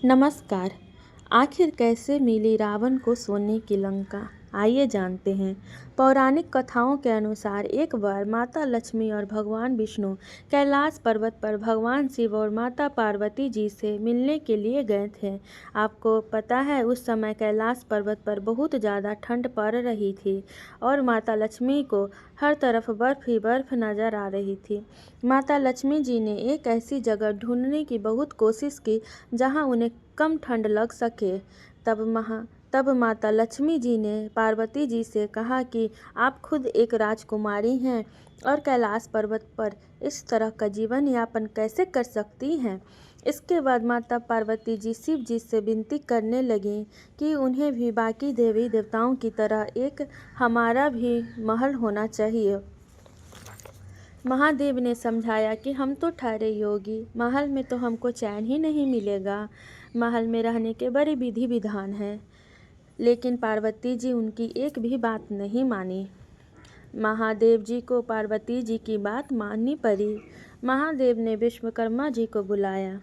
नमस्कार। आखिर कैसे मिली रावण को सोने की लंका? आइए जानते हैं। पौराणिक कथाओं के अनुसार एक बार माता लक्ष्मी और भगवान विष्णु कैलाश पर्वत पर भगवान शिव और माता पार्वती जी से मिलने के लिए गए थे। आपको पता है उस समय कैलाश पर्वत पर बहुत ज़्यादा ठंड पड़ रही थी और माता लक्ष्मी को हर तरफ बर्फ ही बर्फ नज़र आ रही थी। माता लक्ष्मी जी ने एक ऐसी जगह ढूंढने की बहुत कोशिश की जहां उन्हें कम ठंड लग सके। तब माता लक्ष्मी जी ने पार्वती जी से कहा कि आप खुद एक राजकुमारी हैं और कैलाश पर्वत पर इस तरह का जीवन यापन कैसे कर सकती हैं। इसके बाद माता पार्वती जी शिव जी से विनती करने लगीं कि उन्हें भी बाकी देवी देवताओं की तरह एक हमारा भी महल होना चाहिए। महादेव ने समझाया कि हम तो ठहरे योगी, महल में तो हमको चैन ही नहीं मिलेगा। महल में रहने के बड़े विधि विधान हैं। लेकिन पार्वती जी उनकी एक भी बात नहीं मानी। महादेव जी को पार्वती जी की बात माननी पड़ी। महादेव ने विश्वकर्मा जी को बुलाया।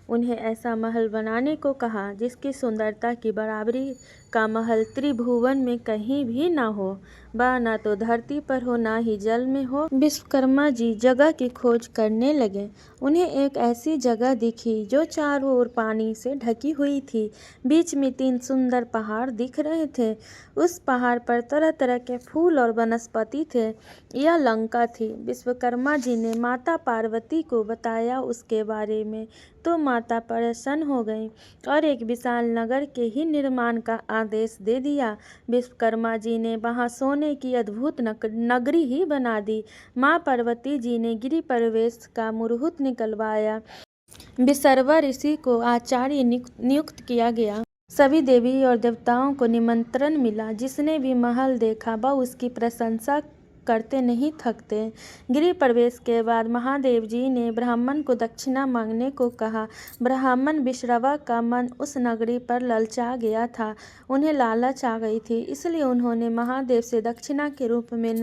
उन्हें ऐसा महल बनाने को कहा जिसकी सुंदरता की बराबरी का महल त्रिभुवन में कहीं भी ना हो। वह ना तो धरती पर हो ना ही जल में हो। विश्वकर्मा जी जगह की खोज करने लगे। उन्हें एक ऐसी जगह दिखी जो चारों ओर पानी से ढकी हुई थी। बीच में 3 सुंदर पहाड़ दिख रहे थे। उस पहाड़ पर तरह तरह के फूल और वनस्पति थे। यह लंका थी। विश्वकर्मा जी ने माता पार्वती को बताया उसके बारे में, तो माता प्रसन्न हो गई और एक विशाल नगर के ही निर्माण का आदेश दे दिया। विश्वकर्मा जी ने वहां सोने की अद्भुत नगरी ही बना दी। माँ पार्वती जी ने गिरि प्रवेश का मुहूर्त निकलवाया। विसर्वा ऋषि को आचार्य नियुक्त किया गया। सभी देवी और देवताओं को निमंत्रण मिला। जिसने भी महल देखा वह उसकी प्रशंसा करते नहीं थकते। गृह प्रवेश के बाद महादेव जी ने ब्राह्मण को दक्षिणा मांगने को कहा। ब्राह्मण विसर्वा का मन उस नगरी पर ललचा गया था। उन्हें लालच आ गई थी, इसलिए उन्होंने महादेव से दक्षिणा के रूप में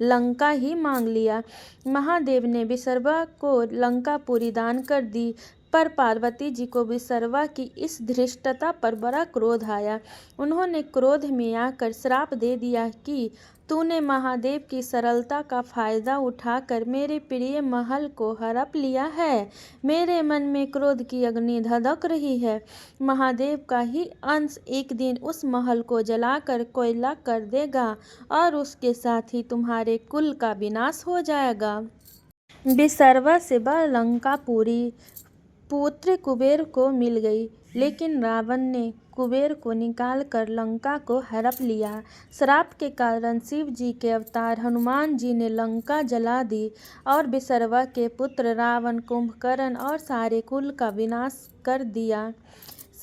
लंका ही मांग लिया। महादेव ने विसर्वा को लंका पूरी दान कर दी, पर पार्वती जी को विसर्वा की इस धृष्टता पर बड़ा क्रोध आया। उन्होंने क्रोध में आकर श्राप दे दिया कि तूने महादेव की सरलता का फायदा उठाकर मेरे प्रिय महल को हड़प लिया है। मेरे मन में क्रोध की अग्नि धधक रही है। महादेव का ही अंश एक दिन उस महल को जलाकर कोयला कर देगा और उसके साथ ही तुम्हारे कुल का विनाश हो जाएगा। विसर्वा से वह लंका पूरी पुत्र कुबेर को मिल गई, लेकिन रावण ने कुबेर को निकालकर लंका को हड़प लिया। श्राप के कारण शिव जी के अवतार हनुमान जी ने लंका जला दी और विसर्वा के पुत्र रावण, कुंभकर्ण और सारे कुल का विनाश कर दिया।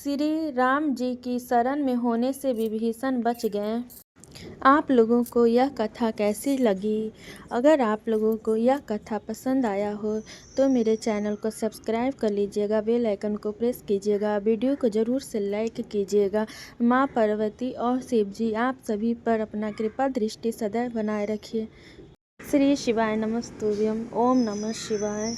श्री राम जी की शरण में होने से विभीषण बच गए। आप लोगों को यह कथा कैसी लगी? अगर आप लोगों को यह कथा पसंद आया हो तो मेरे चैनल को सब्सक्राइब कर लीजिएगा, बेल आइकन को प्रेस कीजिएगा, वीडियो को ज़रूर से लाइक कीजिएगा। माँ पार्वती और शिव जी आप सभी पर अपना कृपा दृष्टि सदैव बनाए रखिए। श्री शिवाय नमस्तुभ्यं। ओम नमः शिवाय।